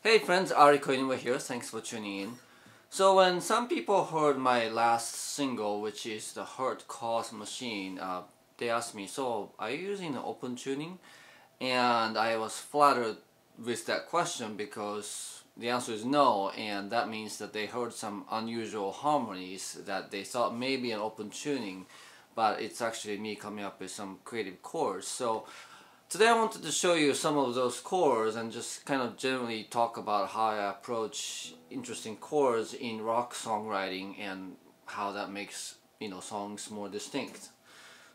Hey friends, Ari here, thanks for tuning in. So when some people heard my last single, which is the Hurt Cause Machine, they asked me, so are you using the open tuning? And I was flattered with that question because the answer is no, and that means that they heard some unusual harmonies that they thought maybe an open tuning, but it's actually me coming up with some creative chords. So today I wanted to show you some of those chords and just kind of generally talk about how I approach interesting chords in rock songwriting and how that makes, songs more distinct.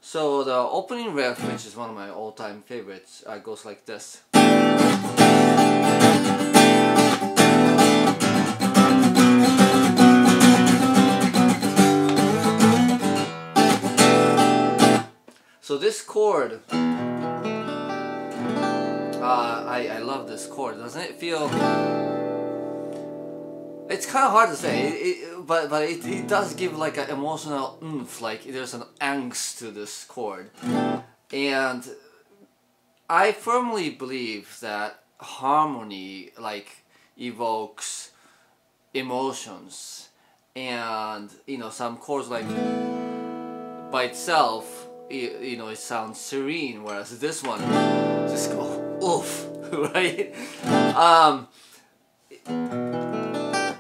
So the opening riff, which is one of my all-time favorites, goes like this. So this chord, I love this chord. Doesn't it feel? It's kind of hard to say, but it does give like an emotional oomph. Like there's an angst to this chord, and I firmly believe that harmony like evokes emotions, and some chords like by itself, it sounds serene, whereas this one just go oof, right?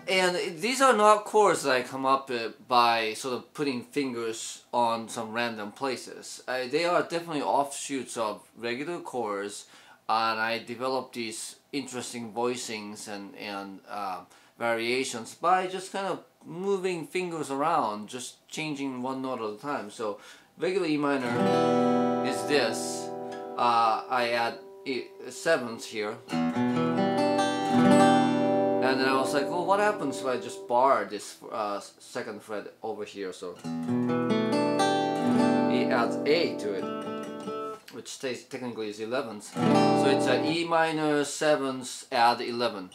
And these are not chords that I come up with by sort of putting fingers on some random places. They are definitely offshoots of regular chords, and I developed these interesting voicings and variations by just kind of moving fingers around, just changing one note at a time. So regular E minor is this. I add sevenths here. And then I was like, well, what happens if I just bar this second fret over here? So he adds A to it, which stays technically is 11th. So it's a E minor 7th add 11,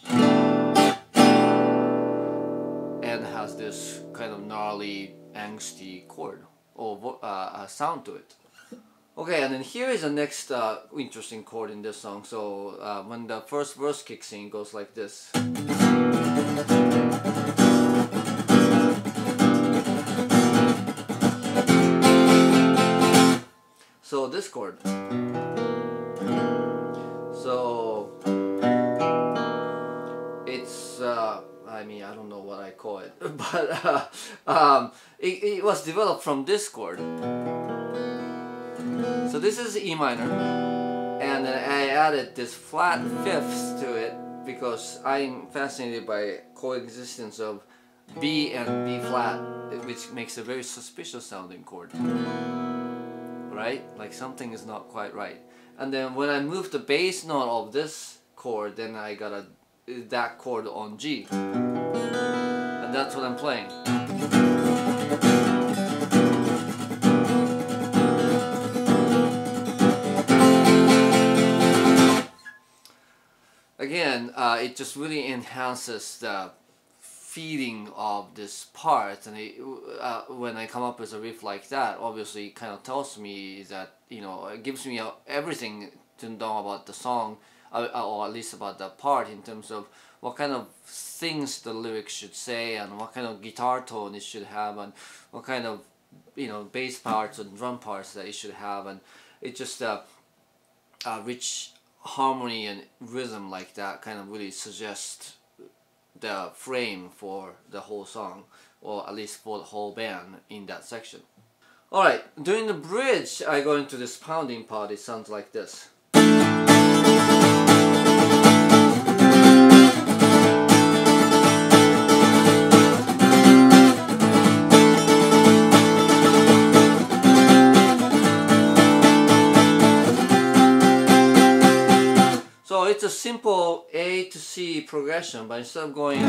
and has this kind of gnarly, angsty chord or sound to it. Okay, and then here is the next interesting chord in this song. So when the first verse kicks in, it goes like this. So this chord. So it's I don't know what I call it, but it was developed from this chord. So this is E minor, and then I added this flat fifth to it because I'm fascinated by coexistence of B and B flat, which makes a very suspicious sounding chord, right? Like something is not quite right. And then when I move the bass note of this chord, then I got that chord on G, and that's what I'm playing. Again, it just really enhances the feeling of this part, and when I come up with a riff like that, obviously it kind of tells me that, it gives me everything to know about the song, or at least about the part, in terms of what kind of things the lyrics should say, and what kind of guitar tone it should have, and what kind of bass parts and drum parts that it should have, and it just rich harmony and rhythm like that kind of really suggests the frame for the whole song, or at least for the whole band in that section. Alright, during the bridge I go into this pounding part. It sounds like this. So it's a simple A to C progression, but instead of going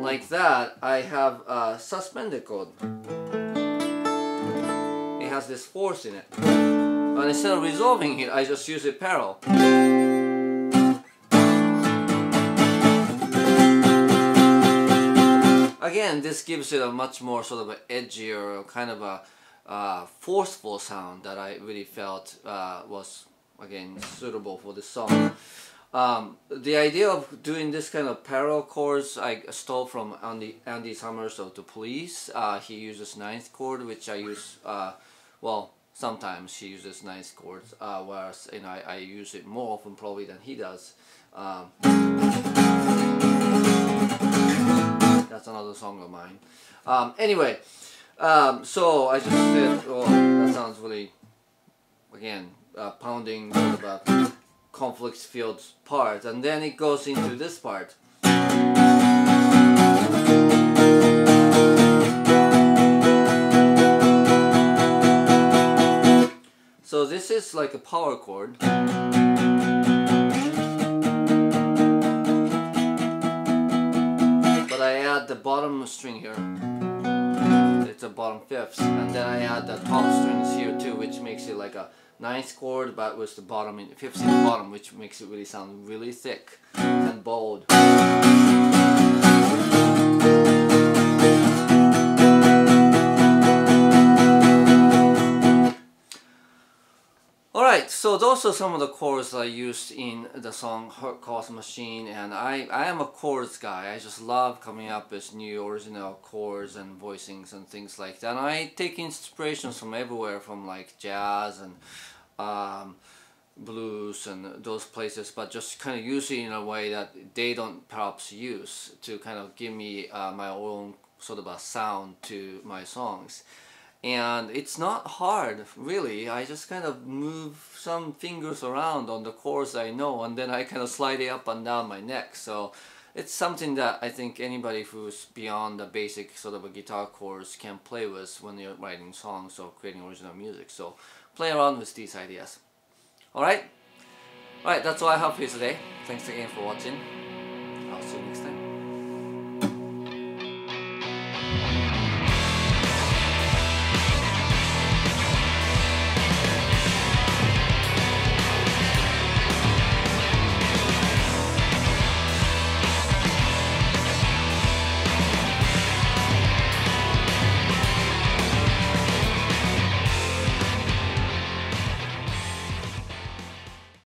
like that, I have a suspended chord. It has this fourth in it. And instead of resolving it, I just use it parallel. Again, this gives it a much more sort of an edgier, kind of a forceful sound that I really felt was again suitable for this song. The idea of doing this kind of parallel chords I stole from Andy Summers of The Police. He uses ninth chord, which I use, well, sometimes he uses ninth chords, whereas I use it more often probably than he does. That's another song of mine. Anyway, so I just said, oh, that sounds really, again, pounding sort of a conflict-filled part, and then it goes into this part. So this is like a power chord. But I add the bottom string here. It's a bottom fifth, and then I add the top strings here too, which makes it like a ninth chord, but with the bottom in fifth in the bottom, which makes it really sound really thick and bold. Alright, so those are some of the chords I used in the song Hurt Cause Machine, and I am a chords guy. I just love coming up with new original chords and voicings and things like that. And I take inspirations from everywhere, from like jazz and blues and those places, but just kind of use it in a way that they don't perhaps use, to kind of give me my own sort of a sound to my songs. And it's not hard, really. I just kind of move some fingers around on the chords I know, and then I kind of slide it up and down my neck. So it's something that I think anybody who's beyond the basic sort of a guitar chords can play with when you're writing songs or creating original music. So play around with these ideas. Alright? Alright, that's all I have for you today. Thanks again for watching. I'll see you next time.